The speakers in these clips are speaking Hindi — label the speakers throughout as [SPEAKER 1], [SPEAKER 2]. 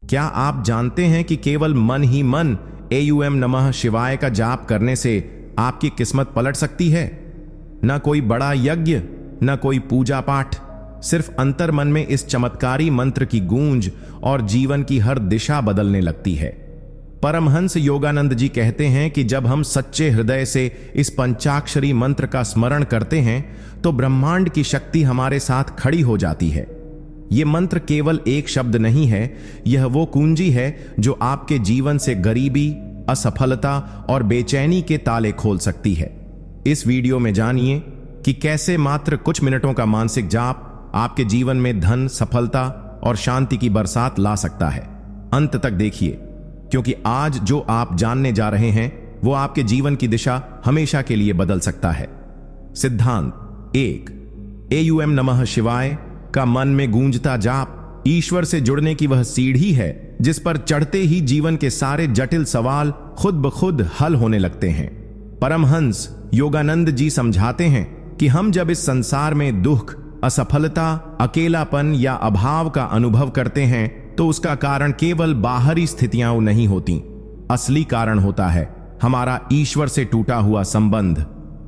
[SPEAKER 1] क्या आप जानते हैं कि केवल मन ही मन एयूएम नमः शिवाय का जाप करने से आपकी किस्मत पलट सकती है? न कोई बड़ा यज्ञ, न कोई पूजा पाठ, सिर्फ अंतर मन में इस चमत्कारी मंत्र की गूंज और जीवन की हर दिशा बदलने लगती है। परमहंस योगानंद जी कहते हैं कि जब हम सच्चे हृदय से इस पंचाक्षरी मंत्र का स्मरण करते हैं तो ब्रह्मांड की शक्ति हमारे साथ खड़ी हो जाती है। यह मंत्र केवल एक शब्द नहीं है, यह वो कुंजी है जो आपके जीवन से गरीबी, असफलता और बेचैनी के ताले खोल सकती है। इस वीडियो में जानिए कि कैसे मात्र कुछ मिनटों का मानसिक जाप आपके जीवन में धन, सफलता और शांति की बरसात ला सकता है। अंत तक देखिए, क्योंकि आज जो आप जानने जा रहे हैं वो आपके जीवन की दिशा हमेशा के लिए बदल सकता है। सिद्धांत 1। एयूएम नमः शिवाय का मन में गूंजता जाप ईश्वर से जुड़ने की वह सीढ़ी है जिस पर चढ़ते ही जीवन के सारे जटिल सवाल खुद ब खुद हल होने लगते हैं। परमहंस योगानंद जी समझाते हैं कि हम जब इस संसार में दुख, असफलता, अकेलापन या अभाव का अनुभव करते हैं तो उसका कारण केवल बाहरी स्थितियां नहीं होती। असली कारण होता है हमारा ईश्वर से टूटा हुआ संबंध।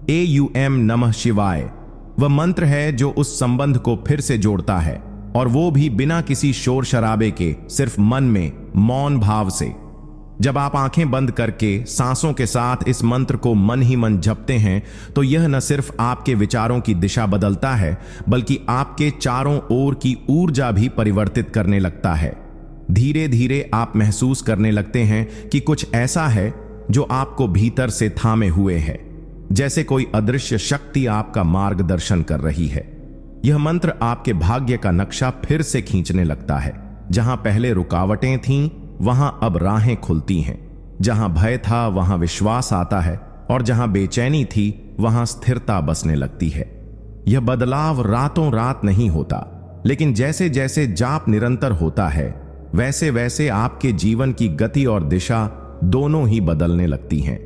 [SPEAKER 1] एयूएम नमः शिवाय वह मंत्र है जो उस संबंध को फिर से जोड़ता है, और वो भी बिना किसी शोर शराबे के, सिर्फ मन में मौन भाव से। जब आप आंखें बंद करके सांसों के साथ इस मंत्र को मन ही मन जपते हैं तो यह न सिर्फ आपके विचारों की दिशा बदलता है बल्कि आपके चारों ओर की ऊर्जा भी परिवर्तित करने लगता है। धीरे धीरे आप महसूस करने लगते हैं कि कुछ ऐसा है जो आपको भीतर से थामे हुए है, जैसे कोई अदृश्य शक्ति आपका मार्गदर्शन कर रही है। यह मंत्र आपके भाग्य का नक्शा फिर से खींचने लगता है। जहां पहले रुकावटें थीं वहां अब राहें खुलती हैं। जहां भय था वहां विश्वास आता है, और जहां बेचैनी थी वहां स्थिरता बसने लगती है। यह बदलाव रातों रात नहीं होता, लेकिन जैसे जैसे जाप निरंतर होता है वैसे वैसे आपके जीवन की गति और दिशा दोनों ही बदलने लगती हैं।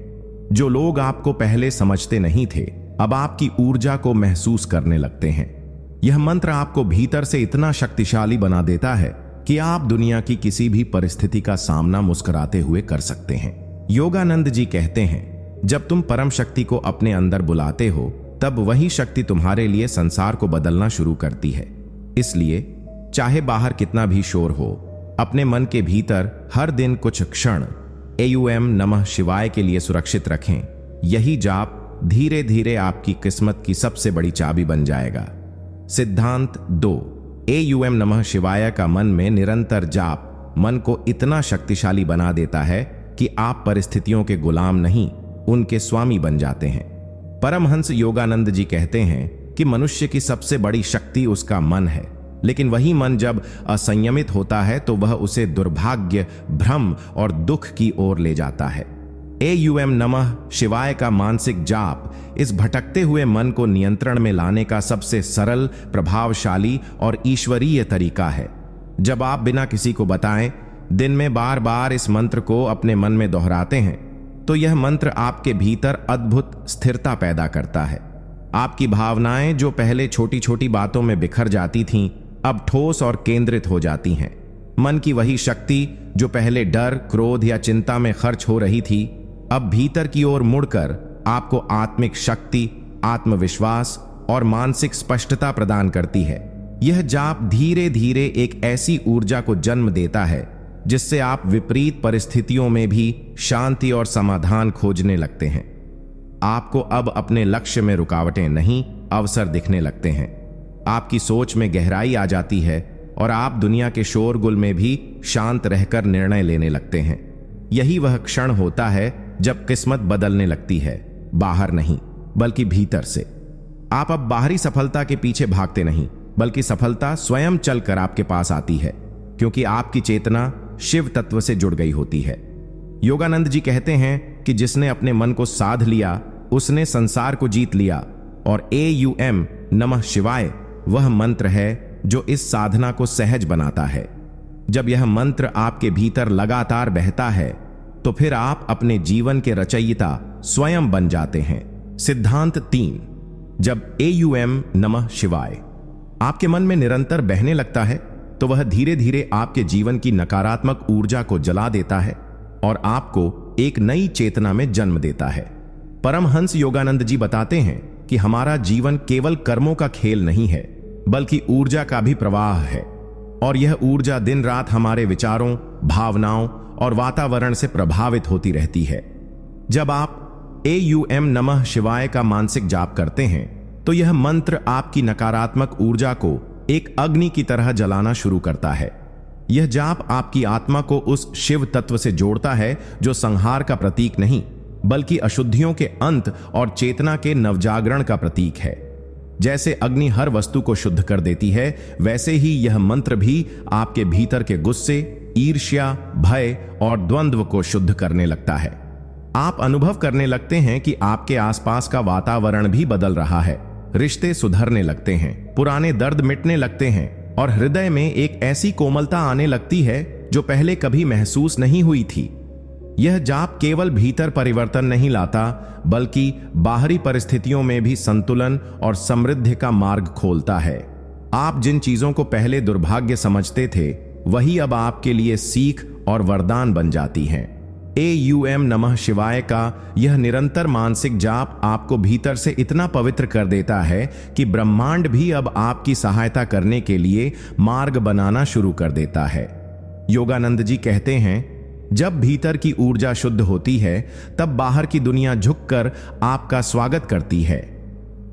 [SPEAKER 1] जो लोग आपको पहले समझते नहीं थे अब आपकी ऊर्जा को महसूस करने लगते हैं। यह मंत्र आपको भीतर से इतना शक्तिशाली बना देता है कि आप दुनिया की किसी भी परिस्थिति का सामना मुस्कुराते हुए कर सकते हैं। योगानंद जी कहते हैं, जब तुम परम शक्ति को अपने अंदर बुलाते हो तब वही शक्ति तुम्हारे लिए संसार को बदलना शुरू करती है। इसलिए चाहे बाहर कितना भी शोर हो, अपने मन के भीतर हर दिन कुछ क्षण एयूएम नमः शिवाय के लिए सुरक्षित रखें। यही जाप धीरे धीरे आपकी किस्मत की सबसे बड़ी चाबी बन जाएगा। सिद्धांत 2। एयूएम नमः शिवाय का मन में निरंतर जाप मन को इतना शक्तिशाली बना देता है कि आप परिस्थितियों के गुलाम नहीं, उनके स्वामी बन जाते हैं। परमहंस योगानंद जी कहते हैं कि मनुष्य की सबसे बड़ी शक्ति उसका मन है, लेकिन वही मन जब असंयमित होता है तो वह उसे दुर्भाग्य, भ्रम और दुख की ओर ले जाता है। एयूएम नमः शिवाय का मानसिक जाप इस भटकते हुए मन को नियंत्रण में लाने का सबसे सरल, प्रभावशाली और ईश्वरीय तरीका है। जब आप बिना किसी को बताएं दिन में बार बार इस मंत्र को अपने मन में दोहराते हैं तो यह मंत्र आपके भीतर अद्भुत स्थिरता पैदा करता है। आपकी भावनाएं जो पहले छोटी छोटी बातों में बिखर जाती थीं अब ठोस और केंद्रित हो जाती हैं। मन की वही शक्ति जो पहले डर, क्रोध या चिंता में खर्च हो रही थी अब भीतर की ओर मुड़कर आपको आत्मिक शक्ति, आत्मविश्वास और मानसिक स्पष्टता प्रदान करती है। यह जाप धीरे धीरे एक ऐसी ऊर्जा को जन्म देता है जिससे आप विपरीत परिस्थितियों में भी शांति और समाधान खोजने लगते हैं। आपको अब अपने लक्ष्य में रुकावटें नहीं, अवसर दिखने लगते हैं। आपकी सोच में गहराई आ जाती है और आप दुनिया के शोरगुल में भी शांत रहकर निर्णय लेने लगते हैं। यही वह क्षण होता है जब किस्मत बदलने लगती है, बाहर नहीं बल्कि भीतर से। आप अब बाहरी सफलता के पीछे भागते नहीं बल्कि सफलता स्वयं चलकर आपके पास आती है, क्योंकि आपकी चेतना शिव तत्व से जुड़ गई होती है। योगानंद जी कहते हैं कि जिसने अपने मन को साध लिया उसने संसार को जीत लिया, और एयूएम नमः शिवाय वह मंत्र है जो इस साधना को सहज बनाता है। जब यह मंत्र आपके भीतर लगातार बहता है तो फिर आप अपने जीवन के रचयिता स्वयं बन जाते हैं। सिद्धांत 3। जब एयूएम नमः शिवाय आपके मन में निरंतर बहने लगता है तो वह धीरे धीरे आपके जीवन की नकारात्मक ऊर्जा को जला देता है और आपको एक नई चेतना में जन्म देता है। परमहंस योगानंद जी बताते हैं कि हमारा जीवन केवल कर्मों का खेल नहीं है, बल्कि ऊर्जा का भी प्रवाह है, और यह ऊर्जा दिन रात हमारे विचारों, भावनाओं और वातावरण से प्रभावित होती रहती है। जब आप AUM नमः शिवाय का मानसिक जाप करते हैं तो यह मंत्र आपकी नकारात्मक ऊर्जा को एक अग्नि की तरह जलाना शुरू करता है। यह जाप आपकी आत्मा को उस शिव तत्व से जोड़ता है जो संहार का प्रतीक नहीं, बल्कि अशुद्धियों के अंत और चेतना के नवजागरण का प्रतीक है। जैसे अग्नि हर वस्तु को शुद्ध कर देती है, वैसे ही यह मंत्र भी आपके भीतर के गुस्से, ईर्ष्या, भय और द्वंद्व को शुद्ध करने लगता है। आप अनुभव करने लगते हैं कि आपके आसपास का वातावरण भी बदल रहा है, रिश्ते सुधरने लगते हैं, पुराने दर्द मिटने लगते हैं और हृदय में एक ऐसी कोमलता आने लगती है जो पहले कभी महसूस नहीं हुई थी। यह जाप केवल भीतर परिवर्तन नहीं लाता, बल्कि बाहरी परिस्थितियों में भी संतुलन और समृद्धि का मार्ग खोलता है। आप जिन चीजों को पहले दुर्भाग्य समझते थे, वही अब आपके लिए सीख और वरदान बन जाती हैं। AUM नमः शिवाय का यह निरंतर मानसिक जाप आपको भीतर से इतना पवित्र कर देता है कि ब्रह्मांड भी अब आपकी सहायता करने के लिए मार्ग बनाना शुरू कर देता है। योगानंद जी कहते हैं, जब भीतर की ऊर्जा शुद्ध होती है, तब बाहर की दुनिया झुककर आपका स्वागत करती है।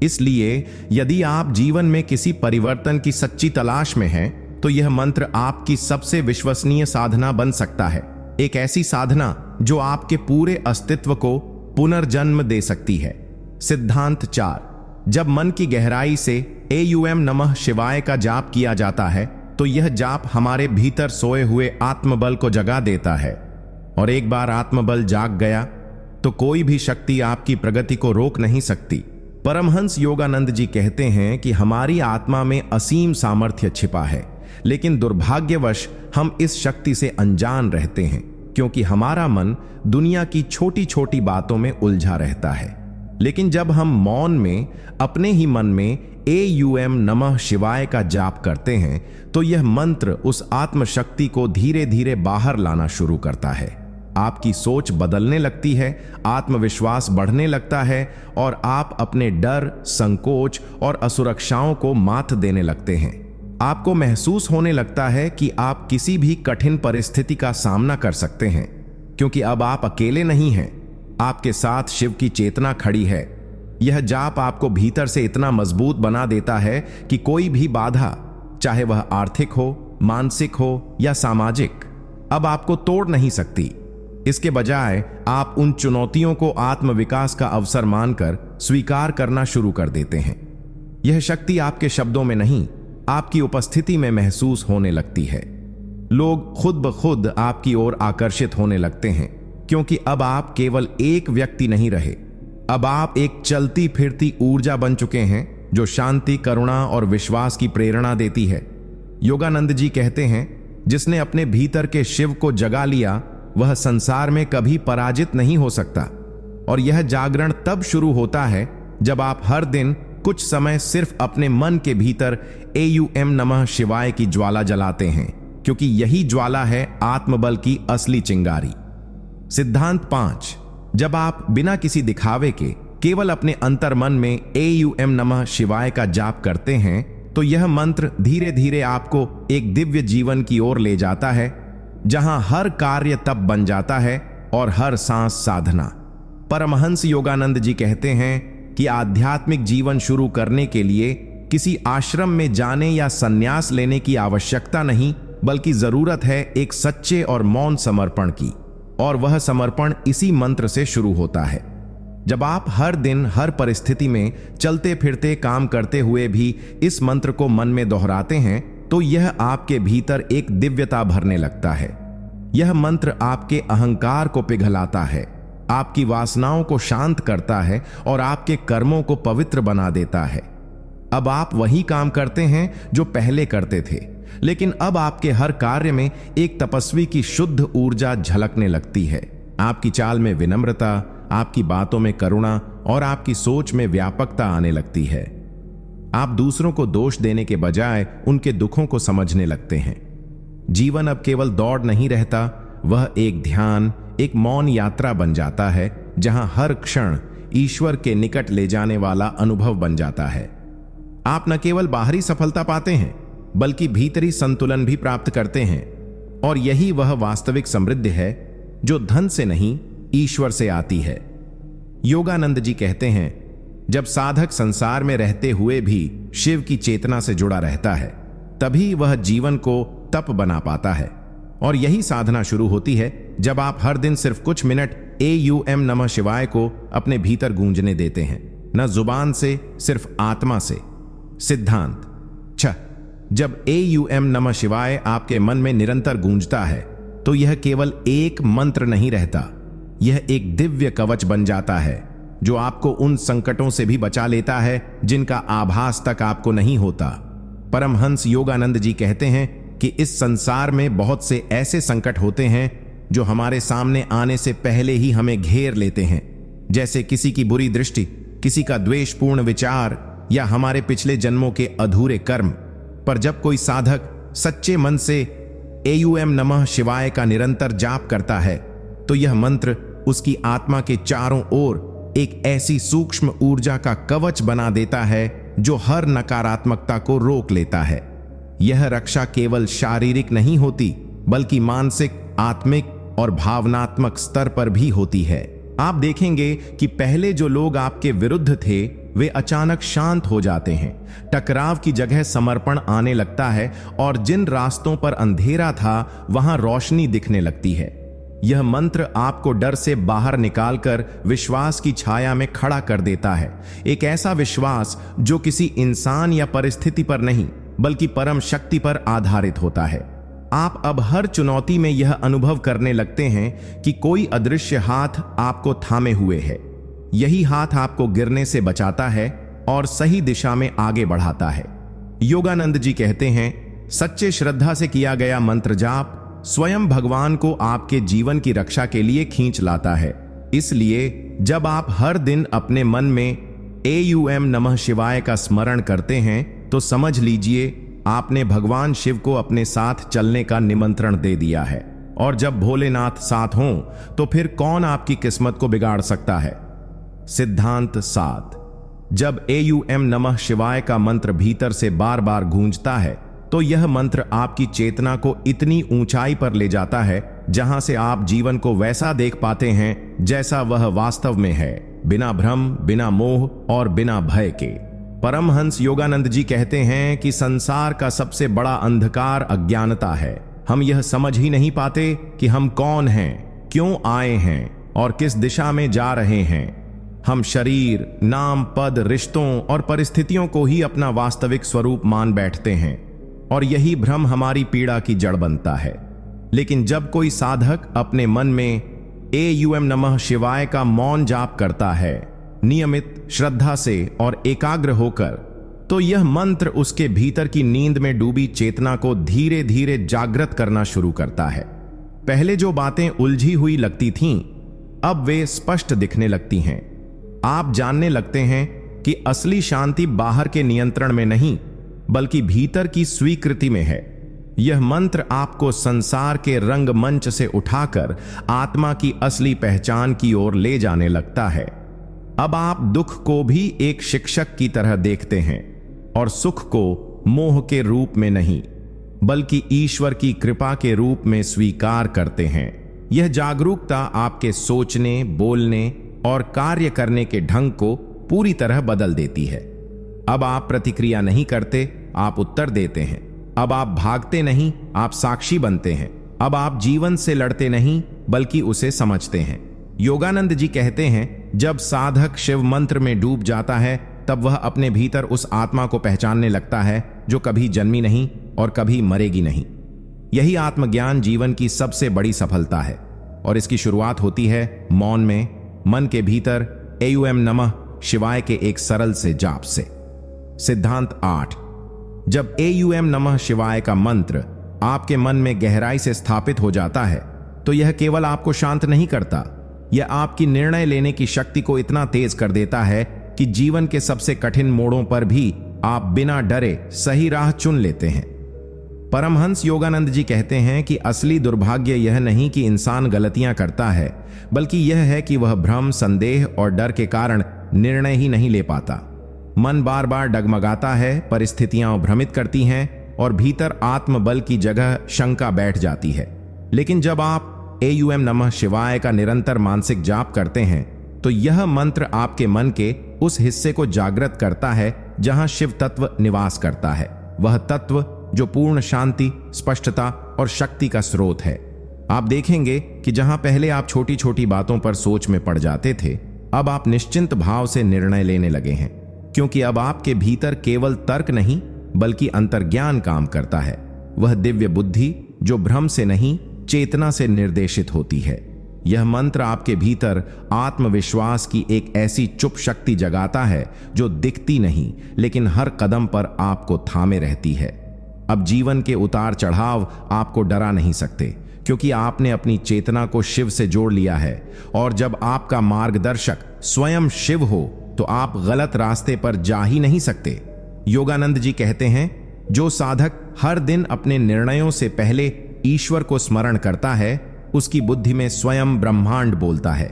[SPEAKER 1] इसलिए यदि आप जीवन में किसी परिवर्तन की सच्ची तलाश में हैं, तो यह मंत्र आपकी सबसे विश्वसनीय साधना बन सकता है। एक ऐसी साधना जो आपके पूरे अस्तित्व को पुनर्जन्म दे सकती है। सिद्धांत 4। जब मन की गहराई से AUM नमः शिवाय का जाप किया जाता है, तो यह जाप हमारे भीतर सोए हुए आत्मबल को जगा देता है, और एक बार आत्मबल जाग गया तो कोई भी शक्ति आपकी प्रगति को रोक नहीं सकती। परमहंस योगानंद जी कहते हैं कि हमारी आत्मा में असीम सामर्थ्य छिपा है, लेकिन दुर्भाग्यवश हम इस शक्ति से अनजान रहते हैं, क्योंकि हमारा मन दुनिया की छोटी छोटी बातों में उलझा रहता है। लेकिन जब हम मौन में अपने ही मन में AUM नमः शिवाय का जाप करते हैं, तो यह मंत्र उस आत्मशक्ति को धीरे धीरे बाहर लाना शुरू करता है। आपकी सोच बदलने लगती है, आत्मविश्वास बढ़ने लगता है और आप अपने डर, संकोच और असुरक्षाओं को मात देने लगते हैं। आपको महसूस होने लगता है कि आप किसी भी कठिन परिस्थिति का सामना कर सकते हैं, क्योंकि अब आप अकेले नहीं हैं, आपके साथ शिव की चेतना खड़ी है। यह जाप आपको भीतर से इतना मजबूत बना देता है कि कोई भी बाधा, चाहे वह आर्थिक हो, मानसिक हो या सामाजिक, अब आपको तोड़ नहीं सकती। इसके बजाय आप उन चुनौतियों को आत्मविकास का अवसर मानकर स्वीकार करना शुरू कर देते हैं। यह शक्ति आपके शब्दों में नहीं, आपकी उपस्थिति में महसूस होने लगती है। लोग खुद ब खुद आपकी ओर आकर्षित होने लगते हैं, क्योंकि अब आप केवल एक व्यक्ति नहीं रहे, अब आप एक चलती फिरती ऊर्जा बन चुके हैं जो शांति, करुणा और विश्वास की प्रेरणा देती है। योगानंद जी कहते हैं, जिसने अपने भीतर के शिव को जगा लिया, वह संसार में कभी पराजित नहीं हो सकता। और यह जागरण तब शुरू होता है जब आप हर दिन कुछ समय सिर्फ अपने मन के भीतर AUM नमः शिवाय की ज्वाला जलाते हैं, क्योंकि यही ज्वाला है आत्मबल की असली चिंगारी। सिद्धांत 5। जब आप बिना किसी दिखावे के केवल अपने अंतर्मन में AUM नमः शिवाय का जाप करते हैं, तो यह मंत्र धीरे धीरे आपको एक दिव्य जीवन की ओर ले जाता है, जहां हर कार्य तप बन जाता है और हर सांस साधना। परमहंस योगानंद जी कहते हैं कि आध्यात्मिक जीवन शुरू करने के लिए किसी आश्रम में जाने या संन्यास लेने की आवश्यकता नहीं, बल्कि जरूरत है एक सच्चे और मौन समर्पण की, और वह समर्पण इसी मंत्र से शुरू होता है। जब आप हर दिन हर परिस्थिति में चलते फिरते काम करते हुए भी इस मंत्र को मन में दोहराते हैं, तो यह आपके भीतर एक दिव्यता भरने लगता है। यह मंत्र आपके अहंकार को पिघलाता है, आपकी वासनाओं को शांत करता है और आपके कर्मों को पवित्र बना देता है। अब आप वही काम करते हैं जो पहले करते थे, लेकिन अब आपके हर कार्य में एक तपस्वी की शुद्ध ऊर्जा झलकने लगती है। आपकी चाल में विनम्रता, आपकी बातों में करुणा और आपकी सोच में व्यापकता आने लगती है। आप दूसरों को दोष देने के बजाय उनके दुखों को समझने लगते हैं। जीवन अब केवल दौड़ नहीं रहता, वह एक ध्यान, एक मौन यात्रा बन जाता है, जहां हर क्षण ईश्वर के निकट ले जाने वाला अनुभव बन जाता है। आप न केवल बाहरी सफलता पाते हैं, बल्कि भीतरी संतुलन भी प्राप्त करते हैं। और यही वह वास्तविक समृद्धि है जो धन से नहीं, ईश्वर से आती है। योगानंद जी कहते हैं, जब साधक संसार में रहते हुए भी शिव की चेतना से जुड़ा रहता है, तभी वह जीवन को तप बना पाता है। और यही साधना शुरू होती है जब आप हर दिन सिर्फ कुछ मिनट AUM नमः शिवाय को अपने भीतर गूंजने देते हैं, न जुबान से, सिर्फ आत्मा से। सिद्धांत 6। जब AUM नमः शिवाय आपके मन में निरंतर गूंजता है, तो यह केवल एक मंत्र नहीं रहता, यह एक दिव्य कवच बन जाता है जो आपको उन संकटों से भी बचा लेता है जिनका आभास तक आपको नहीं होता। परमहंस योगानंद जी कहते हैं कि इस संसार में बहुत से ऐसे संकट होते हैं जो हमारे सामने आने से पहले ही हमें घेर लेते हैं, जैसे किसी की बुरी दृष्टि, किसी का द्वेषपूर्ण विचार या हमारे पिछले जन्मों के अधूरे कर्म। पर जब कोई साधक सच्चे मन से AUM नमः शिवाय का निरंतर जाप करता है, तो यह मंत्र उसकी आत्मा के चारों ओर एक ऐसी सूक्ष्म ऊर्जा का कवच बना देता है जो हर नकारात्मकता को रोक लेता है। यह रक्षा केवल शारीरिक नहीं होती, बल्कि मानसिक, आत्मिक और भावनात्मक स्तर पर भी होती है। आप देखेंगे कि पहले जो लोग आपके विरुद्ध थे, वे अचानक शांत हो जाते हैं। टकराव की जगह समर्पण आने लगता है और जिन रास्तों पर अंधेरा था, वहां रोशनी दिखने लगती है। यह मंत्र आपको डर से बाहर निकालकर विश्वास की छाया में खड़ा कर देता है। एक ऐसा विश्वास जो किसी इंसान या परिस्थिति पर नहीं, बल्कि परम शक्ति पर आधारित होता है। आप अब हर चुनौती में यह अनुभव करने लगते हैं कि कोई अदृश्य हाथ आपको थामे हुए है। यही हाथ आपको गिरने से बचाता है और सही दिशा में आगे बढ़ाता है। योगानंद जी कहते हैं, सच्चे श्रद्धा से किया गया मंत्र जाप स्वयं भगवान को आपके जीवन की रक्षा के लिए खींच लाता है। इसलिए जब आप हर दिन अपने मन में AUM नमः शिवाय का स्मरण करते हैं, तो समझ लीजिए आपने भगवान शिव को अपने साथ चलने का निमंत्रण दे दिया है। और जब भोलेनाथ साथ हों, तो फिर कौन आपकी किस्मत को बिगाड़ सकता है। सिद्धांत 7। जब AUM नमः शिवाय का मंत्र भीतर से बार बार गूंजता है, तो यह मंत्र आपकी चेतना को इतनी ऊंचाई पर ले जाता है जहां से आप जीवन को वैसा देख पाते हैं जैसा वह वास्तव में है, बिना भ्रम, बिना मोह और बिना भय के। परमहंस योगानंद जी कहते हैं कि संसार का सबसे बड़ा अंधकार अज्ञानता है। हम यह समझ ही नहीं पाते कि हम कौन हैं, क्यों आए हैं और किस दिशा में जा रहे हैं। हम शरीर, नाम, पद, रिश्तों और परिस्थितियों को ही अपना वास्तविक स्वरूप मान बैठते हैं, और यही भ्रम हमारी पीड़ा की जड़ बनता है। लेकिन जब कोई साधक अपने मन में AUM नमः शिवाय का मौन जाप करता है, नियमित श्रद्धा से और एकाग्र होकर, तो यह मंत्र उसके भीतर की नींद में डूबी चेतना को धीरे धीरे जागृत करना शुरू करता है। पहले जो बातें उलझी हुई लगती थीं, अब वे स्पष्ट दिखने लगती हैं। आप जानने लगते हैं कि असली शांति बाहर के नियंत्रण में नहीं, बल्कि भीतर की स्वीकृति में है। यह मंत्र आपको संसार के रंगमंच से उठाकर आत्मा की असली पहचान की ओर ले जाने लगता है। अब आप दुख को भी एक शिक्षक की तरह देखते हैं और सुख को मोह के रूप में नहीं, बल्कि ईश्वर की कृपा के रूप में स्वीकार करते हैं। यह जागरूकता आपके सोचने, बोलने और कार्य करने के ढंग को पूरी तरह बदल देती है। अब आप प्रतिक्रिया नहीं करते, आप उत्तर देते हैं। अब आप भागते नहीं, आप साक्षी बनते हैं। अब आप जीवन से लड़ते नहीं, बल्कि उसे समझते हैं। योगानंद जी कहते हैं, जब साधक शिव मंत्र में डूब जाता है, तब वह अपने भीतर उस आत्मा को पहचानने लगता है जो कभी जन्मी नहीं और कभी मरेगी नहीं। यही आत्मज्ञान जीवन की सबसे बड़ी सफलता है, और इसकी शुरुआत होती है मौन में, मन के भीतर AUM नमः शिवाय के एक सरल से जाप से। सिद्धांत 8। जब AUM नमः शिवाय का मंत्र आपके मन में गहराई से स्थापित हो जाता है, तो यह केवल आपको शांत नहीं करता, यह आपकी निर्णय लेने की शक्ति को इतना तेज कर देता है कि जीवन के सबसे कठिन मोड़ों पर भी आप बिना डरे सही राह चुन लेते हैं। परमहंस योगानंद जी कहते हैं कि असली दुर्भाग्य यह नहीं कि इंसान गलतियां करता है, बल्कि यह है कि वह भ्रम, संदेह और डर के कारण निर्णय ही नहीं ले पाता। मन बार बार डगमगाता है, परिस्थितियां भ्रमित करती हैं और भीतर आत्मबल की जगह शंका बैठ जाती है। लेकिन जब आप AUM नमः शिवाय का निरंतर मानसिक जाप करते हैं तो यह मंत्र आपके मन के उस हिस्से को जागृत करता है जहां शिव तत्व निवास करता है, वह तत्व जो पूर्ण शांति, स्पष्टता और शक्ति का स्रोत है। आप देखेंगे कि जहां पहले आप छोटी छोटी बातों पर सोच में पड़ जाते थे, अब आप निश्चिंत भाव से निर्णय लेने लगे हैं, क्योंकि अब आपके भीतर केवल तर्क नहीं बल्कि अंतर्ज्ञान काम करता है, वह दिव्य बुद्धि जो भ्रम से नहीं चेतना से निर्देशित होती है। यह मंत्र आपके भीतर आत्मविश्वास की एक ऐसी चुप शक्ति जगाता है जो दिखती नहीं लेकिन हर कदम पर आपको थामे रहती है। अब जीवन के उतार चढ़ाव आपको डरा नहीं सकते, क्योंकि आपने अपनी चेतना को शिव से जोड़ लिया है, और जब आपका मार्गदर्शक स्वयं शिव हो तो आप गलत रास्ते पर जा ही नहीं सकते। योगानंद जी कहते हैं, जो साधक हर दिन अपने निर्णयों से पहले ईश्वर को स्मरण करता है, उसकी बुद्धि में स्वयं ब्रह्मांड बोलता है,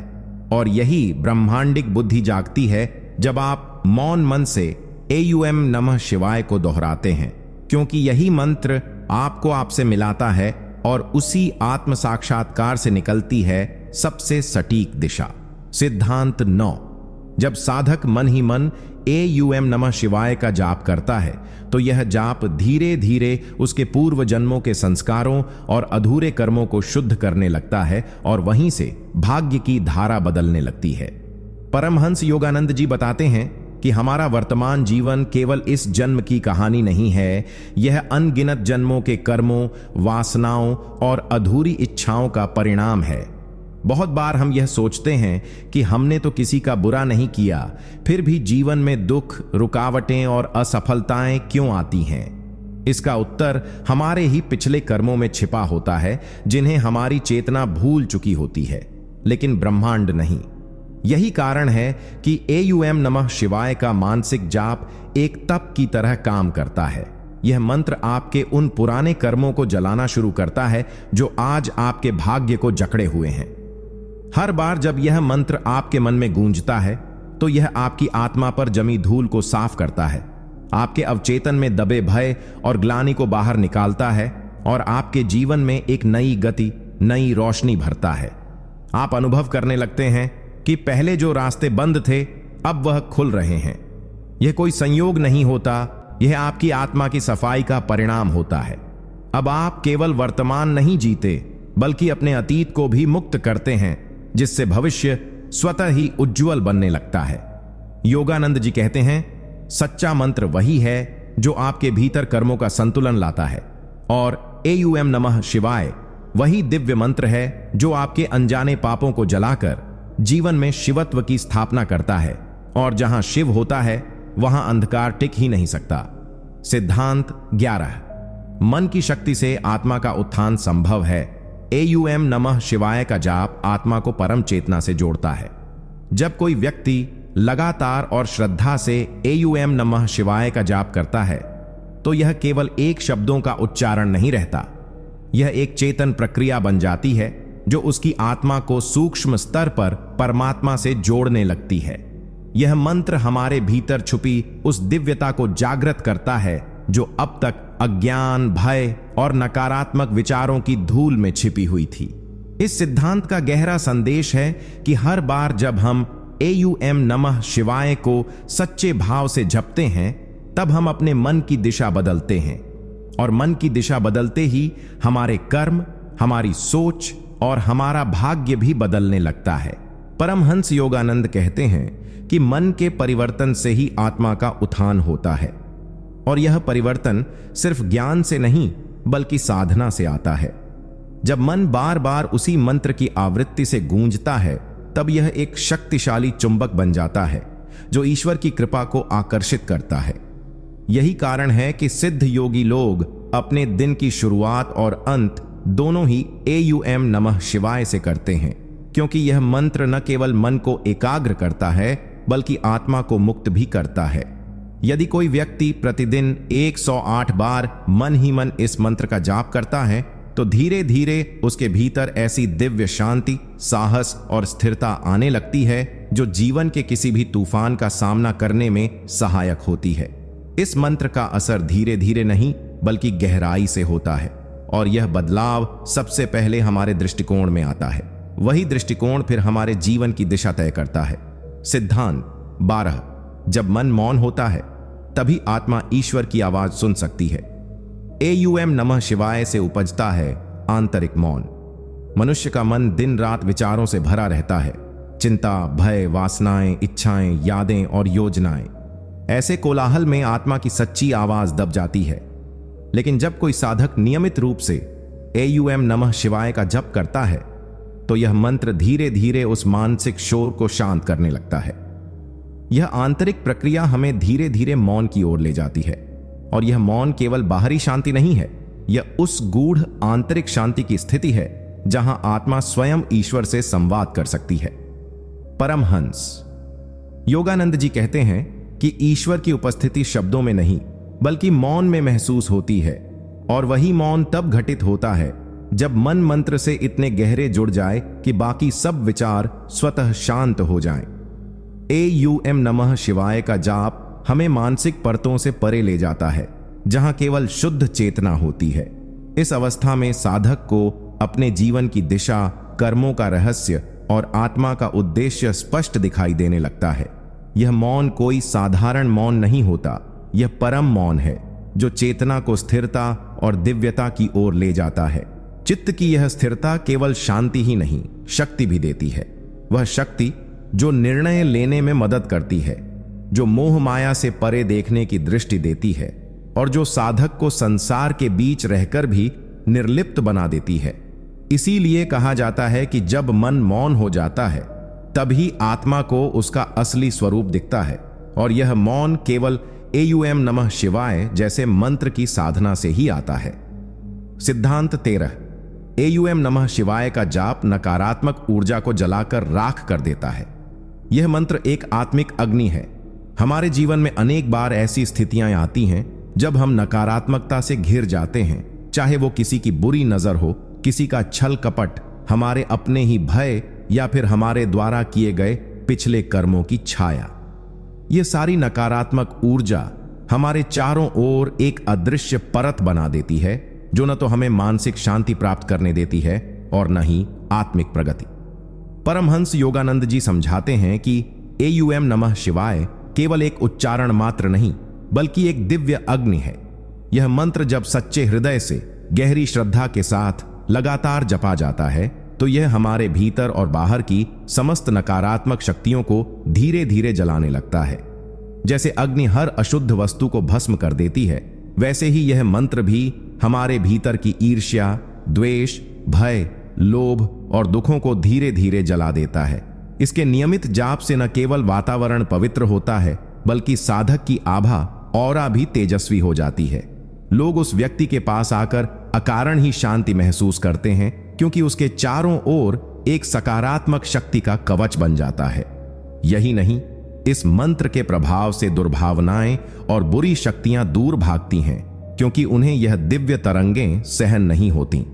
[SPEAKER 1] और यही ब्रह्मांडिक बुद्धि जागती है जब आप मौन मन से AUM नमः शिवाय को दोहराते हैं, क्योंकि यही मंत्र आपको आपसे मिलाता है और उसी आत्म साक्षात्कार से निकलती है सबसे सटीक दिशा। सिद्धांत 9। जब साधक मन ही मन AUM नमः शिवाय का जाप करता है तो यह जाप धीरे धीरे उसके पूर्व जन्मों के संस्कारों और अधूरे कर्मों को शुद्ध करने लगता है और वहीं से भाग्य की धारा बदलने लगती है। परमहंस योगानंद जी बताते हैं कि हमारा वर्तमान जीवन केवल इस जन्म की कहानी नहीं है, यह अनगिनत जन्मों के कर्मों, वासनाओं और अधूरी इच्छाओं का परिणाम है। बहुत बार हम यह सोचते हैं कि हमने तो किसी का बुरा नहीं किया, फिर भी जीवन में दुख, रुकावटें और असफलताएं क्यों आती हैं? इसका उत्तर हमारे ही पिछले कर्मों में छिपा होता है, जिन्हें हमारी चेतना भूल चुकी होती है, लेकिन ब्रह्मांड नहीं। यही कारण है कि AUM नमः शिवाय का मानसिक जाप एक तप की तरह काम करता है। यह मंत्र आपके उन पुराने कर्मों को जलाना शुरू करता है जो आज आपके भाग्य को जकड़े हुए हैं। हर बार जब यह मंत्र आपके मन में गूंजता है तो यह आपकी आत्मा पर जमी धूल को साफ करता है, आपके अवचेतन में दबे भय और ग्लानि को बाहर निकालता है और आपके जीवन में एक नई गति, नई रोशनी भरता है। आप अनुभव करने लगते हैं कि पहले जो रास्ते बंद थे अब वह खुल रहे हैं। यह कोई संयोग नहीं होता, यह आपकी आत्मा की सफाई का परिणाम होता है। अब आप केवल वर्तमान नहीं जीते बल्कि अपने अतीत को भी मुक्त करते हैं, जिससे भविष्य स्वतः ही उज्जवल बनने लगता है। योगानंद जी कहते हैं, सच्चा मंत्र वही है जो आपके भीतर कर्मों का संतुलन लाता है, और AUM नमः शिवाय वही दिव्य मंत्र है जो आपके अनजाने पापों को जलाकर जीवन में शिवत्व की स्थापना करता है, और जहां शिव होता है वहां अंधकार टिक ही नहीं सकता। सिद्धांत 11। मन की शक्ति से आत्मा का उत्थान संभव है। AUM नमः शिवाय का जाप आत्मा को परम चेतना से जोड़ता है। जब कोई व्यक्ति लगातार और श्रद्धा से AUM नमः शिवाय का जाप करता है तो यह केवल एक शब्दों का उच्चारण नहीं रहता, यह एक चेतन प्रक्रिया बन जाती है जो उसकी आत्मा को सूक्ष्म स्तर पर परमात्मा से जोड़ने लगती है। यह मंत्र हमारे भीतर छुपी उस दिव्यता को जागृत करता है जो अब तक अज्ञान, भय और नकारात्मक विचारों की धूल में छिपी हुई थी। इस सिद्धांत का गहरा संदेश है कि हर बार जब हम AUM नमः शिवाय को सच्चे भाव से जपते हैं तब हम अपने मन की दिशा बदलते हैं, और मन की दिशा बदलते ही हमारे कर्म, हमारी सोच और हमारा भाग्य भी बदलने लगता है। परमहंस योगानंद कहते हैं कि मन के परिवर्तन से ही आत्मा का उत्थान होता है, और यह परिवर्तन सिर्फ ज्ञान से नहीं बल्कि साधना से आता है। जब मन बार बार उसी मंत्र की आवृत्ति से गूंजता है तब यह एक शक्तिशाली चुंबक बन जाता है जो ईश्वर की कृपा को आकर्षित करता है। यही कारण है कि सिद्ध योगी लोग अपने दिन की शुरुआत और अंत दोनों ही AUM नमः शिवाय से करते हैं, क्योंकि यह मंत्र न केवल मन को एकाग्र करता है बल्कि आत्मा को मुक्त भी करता है। यदि कोई व्यक्ति प्रतिदिन 108 बार मन ही मन इस मंत्र का जाप करता है तो धीरे धीरे उसके भीतर ऐसी दिव्य शांति, साहस और स्थिरता आने लगती है जो जीवन के किसी भी तूफान का सामना करने में सहायक होती है। इस मंत्र का असर धीरे धीरे नहीं बल्कि गहराई से होता है और यह बदलाव सबसे पहले हमारे दृष्टिकोण में आता है। वही दृष्टिकोण फिर हमारे जीवन की दिशा तय करता है। सिद्धांत 12। जब मन मौन होता है तभी आत्मा ईश्वर की आवाज सुन सकती है। AUM नमः शिवाय से उपजता है आंतरिक मौन। मनुष्य का मन दिन रात विचारों से भरा रहता है। चिंता, भय, वासनाएं, इच्छाएं, यादें और योजनाएं। ऐसे कोलाहल में आत्मा की सच्ची आवाज दब जाती है। लेकिन जब कोई साधक नियमित रूप से AUM नमः शिवाय का जप करता है तो यह मंत्र धीरे धीरे उस मानसिक शोर को शांत करने लगता है। यह आंतरिक प्रक्रिया हमें धीरे धीरे मौन की ओर ले जाती है और यह मौन केवल बाहरी शांति नहीं है, यह उस गूढ़ आंतरिक शांति की स्थिति है जहां आत्मा स्वयं ईश्वर से संवाद कर सकती है। परमहंस योगानंद जी कहते हैं कि ईश्वर की उपस्थिति शब्दों में नहीं बल्कि मौन में महसूस होती है और वही मौन तब घटित होता है जब मन मंत्र से इतने गहरे जुड़ जाए कि बाकी सब विचार स्वतः शांत हो जाएं। AUM नमः शिवाय का जाप हमें मानसिक परतों से परे ले जाता है जहां केवल शुद्ध चेतना होती है। इस अवस्था में साधक को अपने जीवन की दिशा, कर्मों का रहस्य और आत्मा का उद्देश्य स्पष्ट दिखाई देने लगता है। यह मौन कोई साधारण मौन नहीं होता, यह परम मौन है जो चेतना को स्थिरता और दिव्यता की ओर ले जाता है। चित्त की यह स्थिरता केवल शांति ही नहीं, शक्ति भी देती है। वह शक्ति जो निर्णय लेने में मदद करती है, जो मोह माया से परे देखने की दृष्टि देती है और जो साधक को संसार के बीच रहकर भी निर्लिप्त बना देती है। इसीलिए कहा जाता है कि जब मन मौन हो जाता है तभी आत्मा को उसका असली स्वरूप दिखता है और यह मौन केवल AUM नमः शिवाय जैसे मंत्र की साधना से ही आता है। सिद्धांत 13। AUM नमः शिवाय का जाप नकारात्मक ऊर्जा को जलाकर राख कर देता है। यह मंत्र एक आत्मिक अग्नि है। हमारे जीवन में अनेक बार ऐसी स्थितियां आती हैं जब हम नकारात्मकता से घिर जाते हैं, चाहे वो किसी की बुरी नजर हो, किसी का छल कपट, हमारे अपने ही भय या फिर हमारे द्वारा किए गए पिछले कर्मों की छाया। ये सारी नकारात्मक ऊर्जा हमारे चारों ओर एक अदृश्य परत बना देती है जो न तो हमें मानसिक शांति प्राप्त करने देती है और न ही आत्मिक प्रगति। परमहंस योगानंद जी समझाते हैं कि AUM नमः शिवाय केवल एक उच्चारण मात्र नहीं बल्कि एक दिव्य अग्नि है। यह मंत्र जब सच्चे हृदय से गहरी श्रद्धा के साथ लगातार जपा जाता है तो यह हमारे भीतर और बाहर की समस्त नकारात्मक शक्तियों को धीरे धीरे जलाने लगता है। जैसे अग्नि हर अशुद्ध वस्तु को भस्म कर देती है, वैसे ही यह मंत्र भी हमारे भीतर की ईर्ष्या, द्वेष, भय, लोभ और दुखों को धीरे धीरे जला देता है। इसके नियमित जाप से न केवल वातावरण पवित्र होता है बल्कि साधक की आभा औरा भी तेजस्वी हो जाती है। लोग उस व्यक्ति के पास आकर अकारण ही शांति महसूस करते हैं क्योंकि उसके चारों ओर एक सकारात्मक शक्ति का कवच बन जाता है। यही नहीं, इस मंत्र के प्रभाव से दुर्भावनाएं और बुरी शक्तियां दूर भागती हैं क्योंकि उन्हें यह दिव्य तरंगें सहन नहीं होती।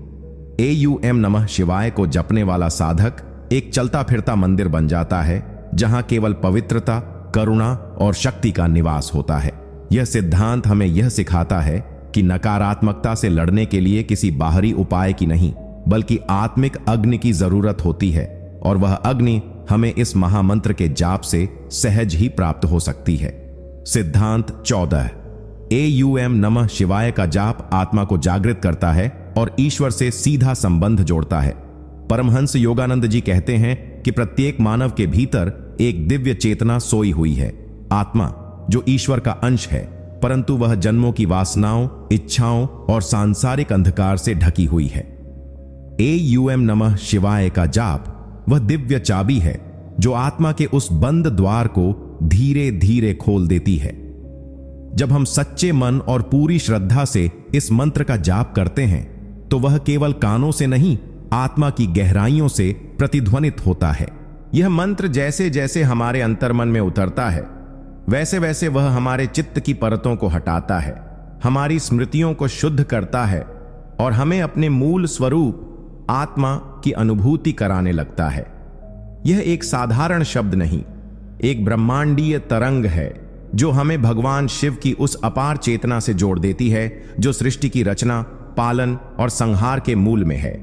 [SPEAKER 1] AUM नमः शिवाय को जपने वाला साधक एक चलता फिरता मंदिर बन जाता है जहां केवल पवित्रता, करुणा और शक्ति का निवास होता है। यह सिद्धांत हमें यह सिखाता है कि नकारात्मकता से लड़ने के लिए किसी बाहरी उपाय की नहीं बल्कि आत्मिक अग्नि की जरूरत होती है और वह अग्नि हमें इस महामंत्र के जाप से सहज ही प्राप्त हो सकती है। सिद्धांत 14। AUM नमः शिवाय का जाप आत्मा को जागृत करता है और ईश्वर से सीधा संबंध जोड़ता है। परमहंस योगानंद जी कहते हैं कि प्रत्येक मानव के भीतर एक दिव्य चेतना सोई हुई है, आत्मा जो ईश्वर का अंश है, परंतु वह जन्मों की वासनाओं, इच्छाओं और सांसारिक अंधकार से ढकी हुई है। AUM नमः शिवाय का जाप वह दिव्य चाबी है जो आत्मा के उस बंद द्वार को धीरे धीरे खोल देती है। जब हम सच्चे मन और पूरी श्रद्धा से इस मंत्र का जाप करते हैं तो वह केवल कानों से नहीं, आत्मा की गहराइयों से प्रतिध्वनित होता है। यह मंत्र जैसे जैसे हमारे अंतर्मन में उतरता है, वैसे वैसे वह हमारे चित्त की परतों को हटाता है, हमारी स्मृतियों को शुद्ध करता है और हमें अपने मूल स्वरूप आत्मा की अनुभूति कराने लगता है। यह एक साधारण शब्द नहीं, एक ब्रह्मांडीय तरंग है जो हमें भगवान शिव की उस अपार चेतना से जोड़ देती है जो सृष्टि की रचना, पालन और संहार के मूल में है।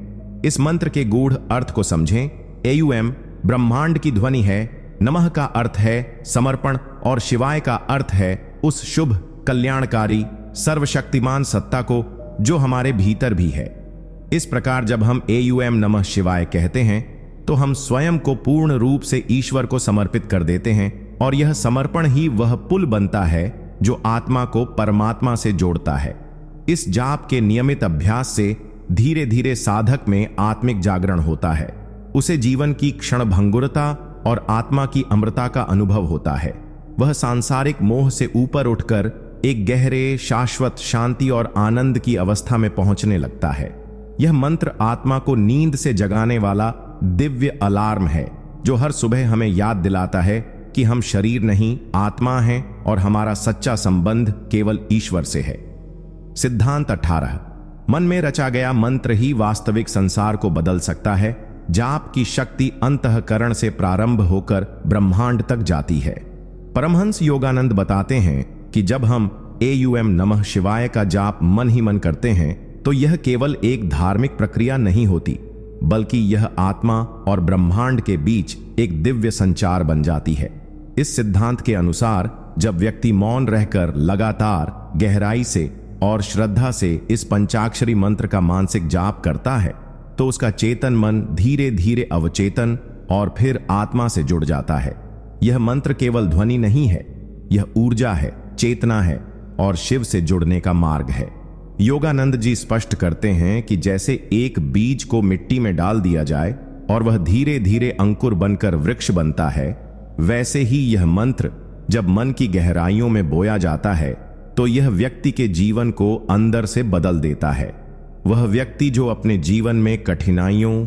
[SPEAKER 1] इस मंत्र के गूढ़ अर्थ को समझें। AUM ब्रह्मांड की ध्वनि है, नमः का अर्थ है समर्पण और शिवाय का अर्थ है उस शुभ, कल्याणकारी, सर्वशक्तिमान सत्ता को जो हमारे भीतर भी है। इस प्रकार जब हम AUM नमः शिवाय कहते हैं तो हम स्वयं को पूर्ण रूप से ईश्वर को समर्पित कर देते हैं और यह समर्पण ही वह पुल बनता है जो आत्मा को परमात्मा से जोड़ता है। इस जाप के नियमित अभ्यास से धीरे धीरे साधक में आत्मिक जागरण होता है। उसे जीवन की क्षणभंगुरता और आत्मा की अमृता का अनुभव होता है। वह सांसारिक मोह से ऊपर उठकर एक गहरे, शाश्वत शांति और आनंद की अवस्था में पहुंचने लगता है। यह मंत्र आत्मा को नींद से जगाने वाला दिव्य अलार्म है जो हर सुबह हमें याद दिलाता है कि हम शरीर नहीं, आत्मा हैं और हमारा सच्चा संबंध केवल ईश्वर से है। सिद्धांत 18। मन में रचा गया मंत्र ही वास्तविक संसार को बदल सकता है। जाप की शक्ति अंतःकरण से प्रारंभ होकर ब्रह्मांड तक जाती है। परमहंस योगानंद बताते हैं कि जब हम AUM नमः शिवाय का जाप मन ही मन करते हैं तो यह केवल एक धार्मिक प्रक्रिया नहीं होती, बल्कि यह आत्मा और ब्रह्मांड के बीच एक दिव्य संचार बन जाती है। इस सिद्धांत के अनुसार जब व्यक्ति मौन रहकर लगातार गहराई से और श्रद्धा से इस पंचाक्षरी मंत्र का मानसिक जाप करता है तो उसका चेतन मन धीरे धीरे अवचेतन और फिर आत्मा से जुड़ जाता है। यह मंत्र केवल ध्वनि नहीं है, यह ऊर्जा है, चेतना है और शिव से जुड़ने का मार्ग है। योगानंद जी स्पष्ट करते हैं कि जैसे एक बीज को मिट्टी में डाल दिया जाए और वह धीरे धीरे अंकुर बनकर वृक्ष बनता है, वैसे ही यह मंत्र जब मन की गहराइयों में बोया जाता है तो यह व्यक्ति के जीवन को अंदर से बदल देता है। वह व्यक्ति जो अपने जीवन में कठिनाइयों,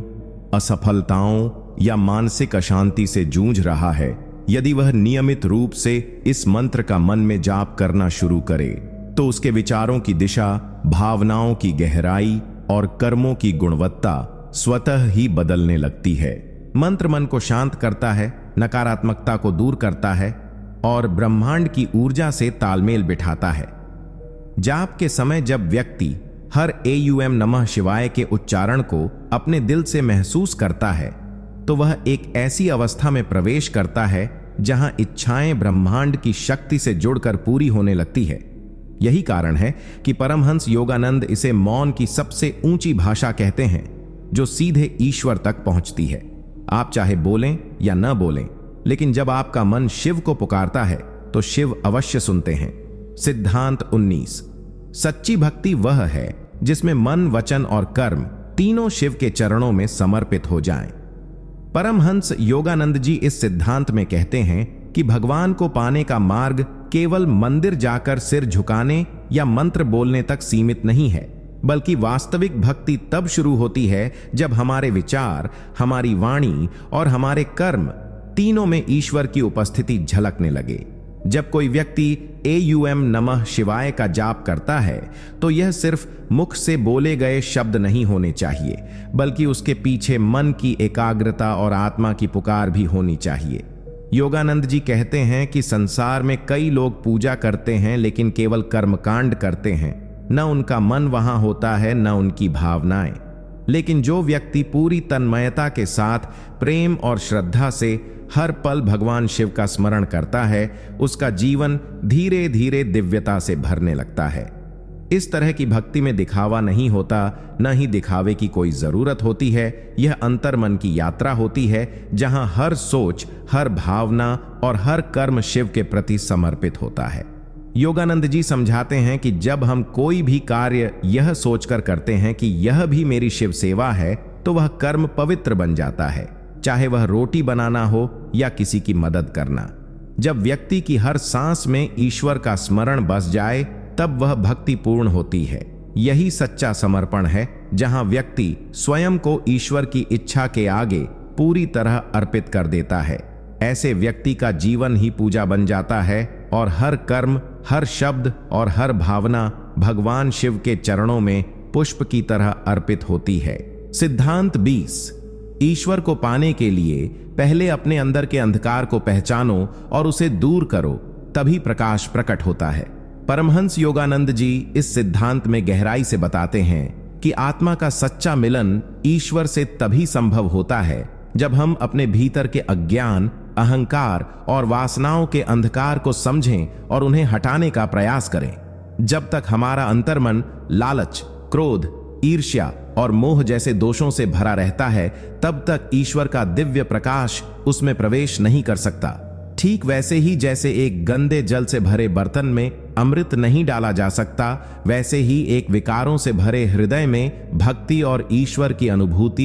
[SPEAKER 1] असफलताओं या मानसिक अशांति से जूझ रहा है, यदि वह नियमित रूप से इस मंत्र का मन में जाप करना शुरू करे तो उसके विचारों की दिशा, भावनाओं की गहराई और कर्मों की गुणवत्ता स्वतः ही बदलने लगती है। मंत्र मन को शांत करता है, नकारात्मकता को दूर करता है और ब्रह्मांड की ऊर्जा से तालमेल बिठाता है। जाप के समय जब व्यक्ति हर AUM नमः शिवाय के उच्चारण को अपने दिल से महसूस करता है तो वह एक ऐसी अवस्था में प्रवेश करता है जहां इच्छाएं ब्रह्मांड की शक्ति से जुड़कर पूरी होने लगती है। यही कारण है कि परमहंस योगानंद इसे मौन की सबसे ऊंची भाषा कहते हैं जो सीधे ईश्वर तक पहुंचती है। आप चाहे बोलें या न बोलें, लेकिन जब आपका मन शिव को पुकारता है तो शिव अवश्य सुनते हैं। सिद्धांत 19। सच्ची भक्ति वह है जिसमें मन, वचन और कर्म तीनों शिव के चरणों में समर्पित हो जाएं। परमहंस योगानंद जी इस सिद्धांत में कहते हैं कि भगवान को पाने का मार्ग केवल मंदिर जाकर सिर झुकाने या मंत्र बोलने तक सीमित नहीं है, बल्कि वास्तविक भक्ति तब शुरू होती है जब हमारे विचार, हमारी वाणी और हमारे कर्म तीनों में ईश्वर की उपस्थिति झलकने लगे। जब कोई व्यक्ति AUM नमः शिवाय का जाप करता है तो यह सिर्फ मुख से बोले गए शब्द नहीं होने चाहिए, बल्कि उसके पीछे मन की एकाग्रता और आत्मा की पुकार भी होनी चाहिए। योगानंद जी कहते हैं कि संसार में कई लोग पूजा करते हैं लेकिन केवल कर्मकांड करते हैं, न उनका मन वहां होता है न उनकी भावनाएं। लेकिन जो व्यक्ति पूरी तन्मयता के साथ प्रेम और श्रद्धा से हर पल भगवान शिव का स्मरण करता है, उसका जीवन धीरे धीरे दिव्यता से भरने लगता है। इस तरह की भक्ति में दिखावा नहीं होता, न ही दिखावे की कोई जरूरत होती है। यह अंतर्मन की यात्रा होती है जहां हर सोच, हर भावना और हर कर्म शिव के प्रति समर्पित होता है। योगानंद जी समझाते हैं कि जब हम कोई भी कार्य यह सोचकर करते हैं कि यह भी मेरी शिव सेवा है, तो वह कर्म पवित्र बन जाता है, चाहे वह रोटी बनाना हो या किसी की मदद करना। जब व्यक्ति की हर सांस में ईश्वर का स्मरण बस जाए तब वह भक्ति पूर्ण होती है। यही सच्चा समर्पण है, जहां व्यक्ति स्वयं को ईश्वर की इच्छा के आगे पूरी तरह अर्पित कर देता है। ऐसे व्यक्ति का जीवन ही पूजा बन जाता है और हर कर्म, हर शब्द और हर भावना भगवान शिव के चरणों में पुष्प की तरह अर्पित होती है। सिद्धांत 20। ईश्वर को पाने के लिए पहले अपने अंदर के अंधकार को पहचानो और उसे दूर करो, तभी प्रकाश प्रकट होता है। परमहंस योगानंद जी इस सिद्धांत में गहराई से बताते हैं कि आत्मा का सच्चा मिलन ईश्वर से तभी संभव होता है जब हम अपने भीतर के अज्ञान, अहंकार और वासनाओं के अंधकार को समझें और उन्हें हटाने का प्रयास करें। जब तक हमारा अंतर्मन लालच, क्रोध, ईर्ष्या और मोह जैसे दोषों से भरा रहता है, तब तक ईश्वर का दिव्य प्रकाश उसमें प्रवेश नहीं कर सकता। ठीक वैसे ही जैसे एक गंदे जल से भरे बर्तन में अमृत नहीं डाला जा सकता, वैसे ही एक विकारों से भरे हृदय में भक्ति और ईश्वर की अनुभूति